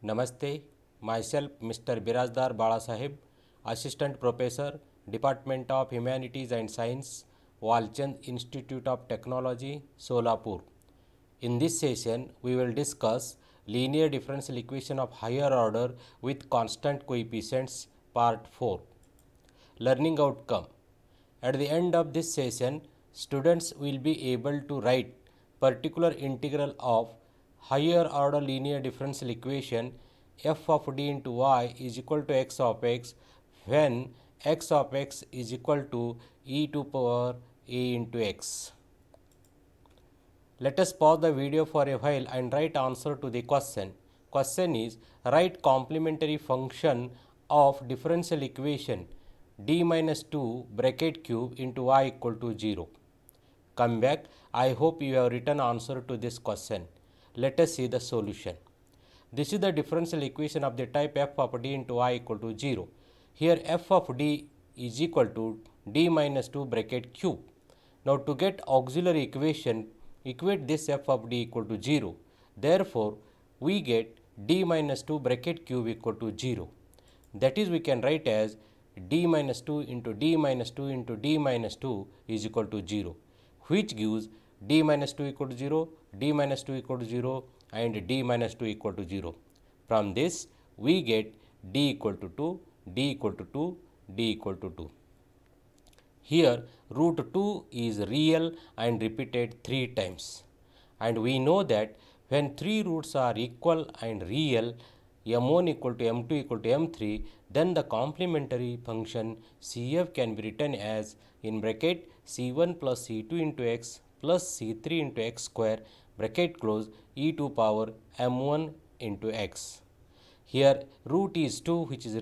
Namaste, myself Mr. Birajdar Balasaheb, Assistant Professor, Department of Humanities and Science, Walchand Institute of Technology, Solapur. In this session, we will discuss linear differential equation of higher order with constant coefficients, part 4. Learning outcome. At the end of this session, students will be able to write particular integral of higher order linear differential equation f of d into y is equal to x of x when x of x is equal to e to power a into x. Let us pause the video for a while and write answer to the question. Question is, write complementary function of differential equation d minus 2 bracket cube into y equal to 0. Come back. I hope you have written answer to this question. Let us see the solution. This is the differential equation of the type f of d into y equal to 0. Here f of d is equal to d minus 2 bracket cube. Now to get auxiliary equation, equate this f of d equal to 0. Therefore, we get d minus 2 bracket cube equal to 0. That is, we can write as d minus 2 into d minus 2 into d minus 2 is equal to 0, which gives d minus 2 equal to 0, d minus 2 equal to 0 and d minus 2 equal to 0. From this, we get d equal to 2, d equal to 2, d equal to 2. Here root 2 is real and repeated 3 times, and we know that when 3 roots are equal and real, m1 equal to m2 equal to m3, then the complementary function CF can be written as in bracket c1 plus c2 into x plus c3 into x square bracket close e to power m1 into x. Here root is 2, which is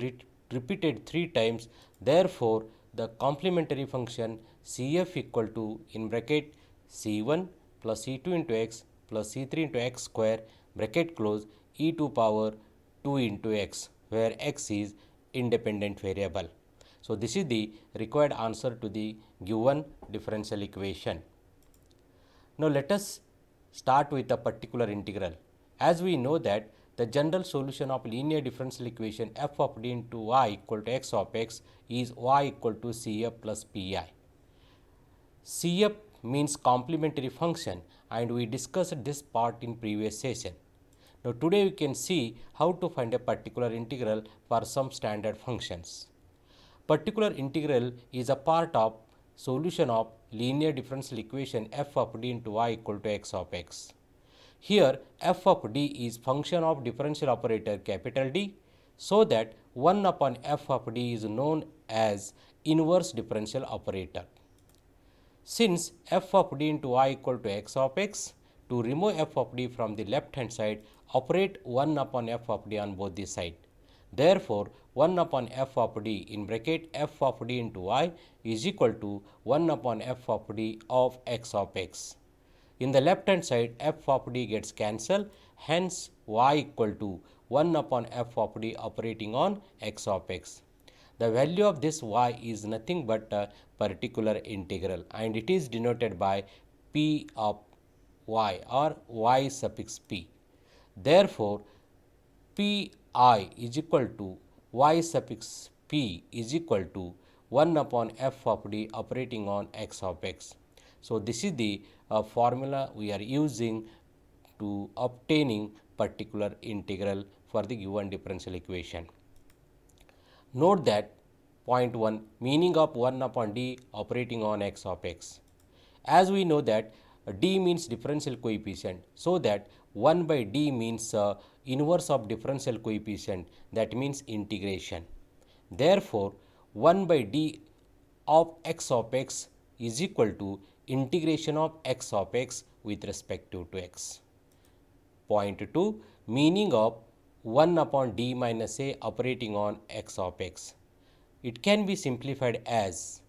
repeated 3 times. Therefore, the complementary function CF equal to in bracket c1 plus c2 into x plus c3 into x square bracket close e to power 2 into x, where x is independent variable. So this is the required answer to the given differential equation. Now let us start with a particular integral. As we know that the general solution of linear differential equation f of d into y equal to x of x is y equal to CF plus PI. CF means complementary function, and we discussed this part in previous session. Now today we can see how to find a particular integral for some standard functions. Particular integral is a part of solution of linear differential equation f of d into y equal to x of x. Here f of d is function of differential operator capital D, so that 1 upon f of d is known as inverse differential operator. Since f of d into y equal to x of x, to remove f of d from the left hand side, operate 1 upon f of d on both the side. Therefore, 1 upon f of d in bracket f of d into y is equal to 1 upon f of d of x of x. In the left hand side, f of d gets cancelled, hence y equal to 1 upon f of d operating on x of x. The value of this y is nothing but a particular integral, and it is denoted by p of y or y suffix p. Therefore, pi is equal to y suffix p is equal to 1 upon f of d operating on x of x. So this is the formula we are using to obtaining particular integral for the given differential equation. Note that point 1, meaning of 1 upon d operating on x of x. As we know that d means differential coefficient, so that 1 by d means inverse of differential coefficient, that means integration. Therefore, 1 by d of x of x is equal to integration of x of x with respect to x. Point 2, meaning of 1 upon d minus a operating on x of x. It can be simplified as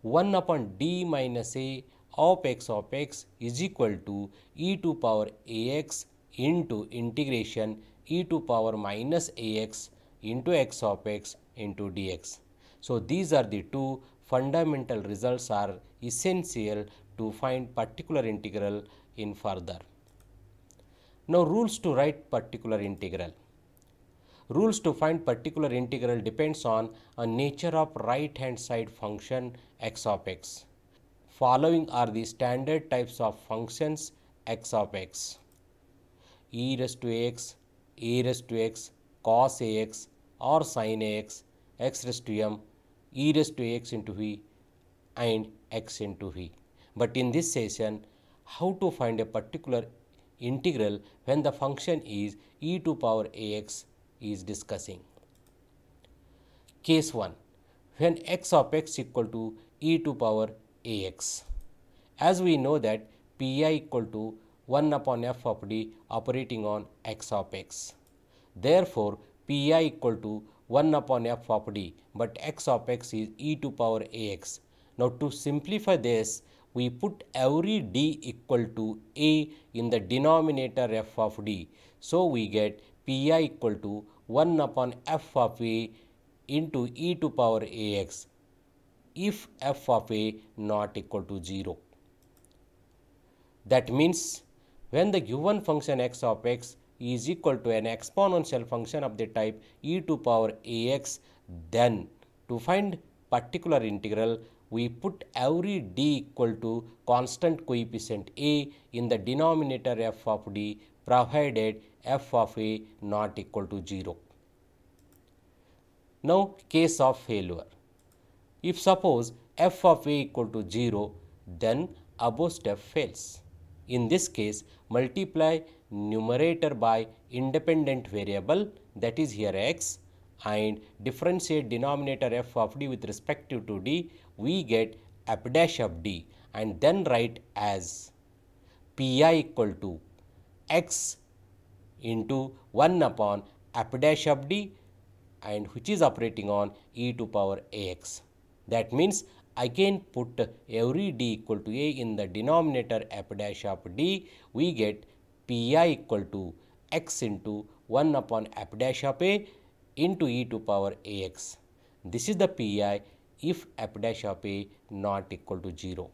1 upon d minus a of x of x is equal to e to power ax into integration e to power minus ax into x of x into dx. So these are the two fundamental results are essential to find particular integral in further. Now rules to write particular integral. Rules to find particular integral depends on a nature of right hand side function x of x. Following are the standard types of functions x of x: e raised to ax, a raised to x, cos ax or sin ax, x raised to m, e raised to ax into v and x into v. But in this session, how to find a particular integral when the function is e to power ax is discussing. Case 1. When x of x equal to e to power ax. As we know that pi equal to 1 upon f of d operating on x of x. Therefore, pi equal to 1 upon f of d, but x of x is e to power ax. Now, to simplify this, we put every d equal to a in the denominator f of d. So, we get pi equal to 1 upon f of a into e to power ax if f of a not equal to 0. That means when the given function x of x is equal to an exponential function of the type e to power ax, then to find particular integral, we put every d equal to constant coefficient a in the denominator f of d, provided f of a not equal to 0. Now, case of failure. If suppose f of a equal to 0, then above step fails. In this case, multiply numerator by independent variable, that is here x, and differentiate denominator f of d with respect to d, we get f dash of d, and then write as pi equal to x into 1 upon f dash of d, and which is operating on e to power ax. That means again put every d equal to a in the denominator f dash of d, we get pi equal to x into 1 upon f dash of a into e to power ax. This is the pi if f dash of a not equal to 0.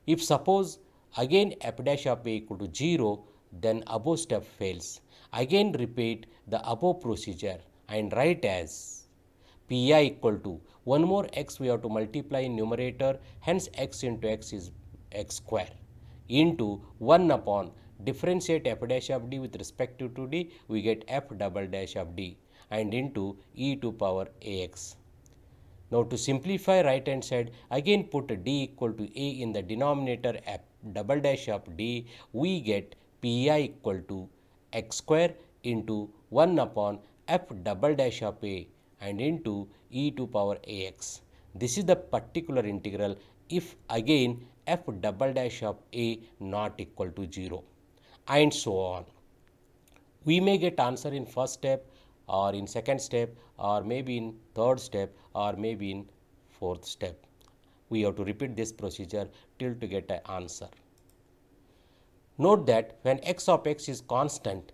If suppose again f dash of a equal to 0, then above step fails. Again repeat the above procedure and write as pi equal to one more x we have to multiply in numerator, hence x into x is x square into 1 upon differentiate f dash of d with respect to d, we get f double dash of d and into e to power ax. Now, to simplify right hand side, again put d equal to a in the denominator f double dash of d, we get pi equal to x square into 1 upon f double dash of a and into e to power ax. This is the particular integral if again f double dash of a not equal to 0, and so on. We may get answer in first step or in second step or maybe in third step or maybe in fourth step. We have to repeat this procedure till to get an answer. Note that when x of x is constant,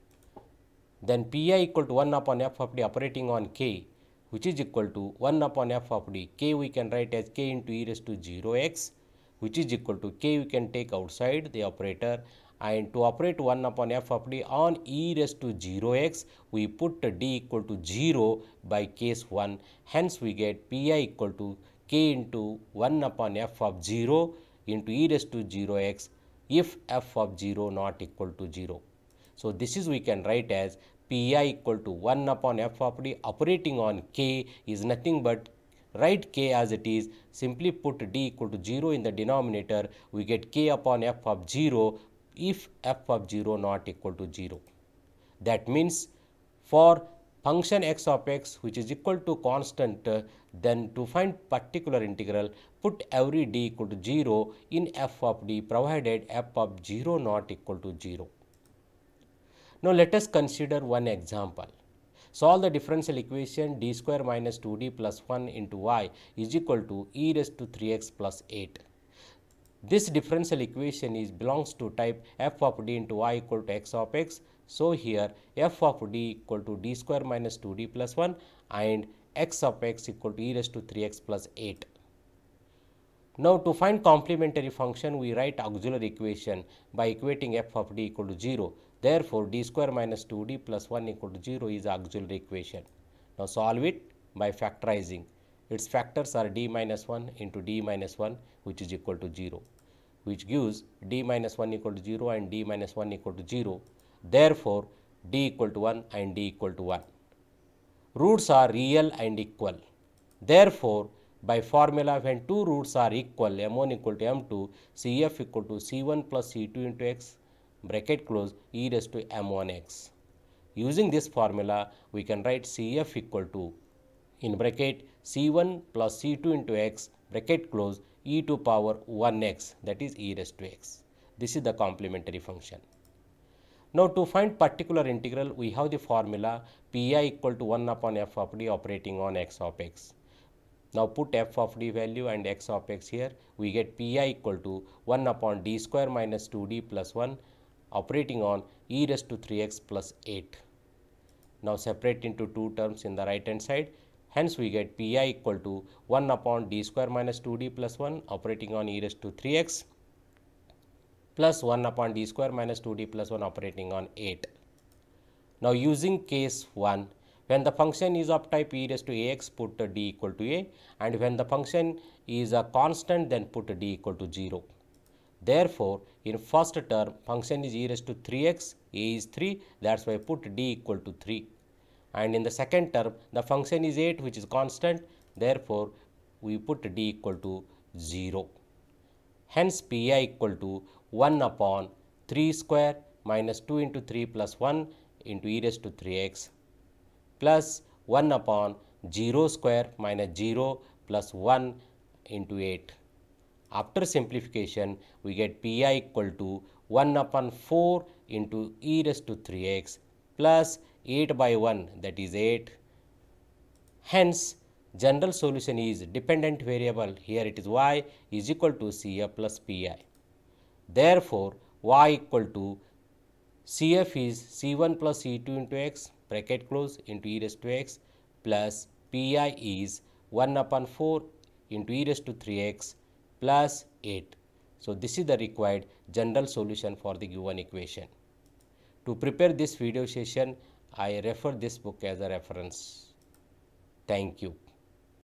then pi equal to 1 upon f of d operating on k, which is equal to 1 upon f of d. K we can write as k into e raised to 0x, which is equal to k we can take outside the operator, and to operate 1 upon f of d on e raised to 0x, we put d equal to 0 by case 1. Hence, we get pi equal to k into 1 upon f of 0 into e raised to 0x if f of 0 not equal to 0. So, this is we can write as pi equal to 1 upon f of d operating on k is nothing but write k as it is, simply put d equal to 0 in the denominator, we get k upon f of 0 if f of 0 not equal to 0. That means for function x of x which is equal to constant, then to find particular integral, put every d equal to 0 in f of d provided f of 0 not equal to 0. Now, let us consider one example. Solve the differential equation d square minus 2d plus 1 into y is equal to e raised to 3x plus 8. This differential equation belongs to type f of d into y equal to x of x. So, here f of d equal to d square minus 2d plus 1 and x of x equal to e raised to 3x plus 8. Now, to find complementary function, we write auxiliary equation by equating f of d equal to 0. Therefore, d square minus 2d plus 1 equal to 0 is the auxiliary equation. Now solve it by factorizing. Its factors are d minus 1 into d minus 1, which is equal to 0, which gives d minus 1 equal to 0 and d minus 1 equal to 0. Therefore, d equal to 1 and d equal to 1. Roots are real and equal. Therefore, by formula, when two roots are equal, m1 equal to m2, cf equal to c1 plus c2 into x, bracket close, e raised to m1x. Using this formula, we can write cf equal to, in bracket, c1 plus c2 into x, bracket close, e to power 1x, that is e raised to x. This is the complementary function. Now, to find particular integral, we have the formula pi equal to 1 upon f of d operating on x of x. Now, put f of d value and x of x here. We get pi equal to 1 upon d square minus 2d plus 1 operating on e raised to 3x plus 8. Now, separate into two terms in the right hand side. Hence, we get pi equal to 1 upon d square minus 2d plus 1 operating on e raised to 3x plus 1 upon d square minus 2d plus 1 operating on 8. Now, using case 1, when the function is of type e raised to ax, put d equal to a, and when the function is a constant, then put d equal to 0. Therefore, in first term, function is e raised to 3x, a is 3, that is why put d equal to 3. And in the second term, the function is 8, which is constant, therefore, we put d equal to 0. Hence, pi equal to 1 upon 3 square minus 2 into 3 plus 1 into e raised to 3x plus 1 upon 0 square minus 0 plus 1 into 8. After simplification, we get pi equal to 1 upon 4 into e raised to 3x plus 8 by 1, that is 8. Hence, general solution is dependent variable. Here it is y is equal to cf plus pi. Therefore, y equal to cf is c1 plus c2 into x, bracket close, into e raised to x, plus pi is 1 upon 4 into e raised to 3x plus 8. So, this is the required general solution for the given equation. To prepare this video session, I refer this book as a reference. Thank you.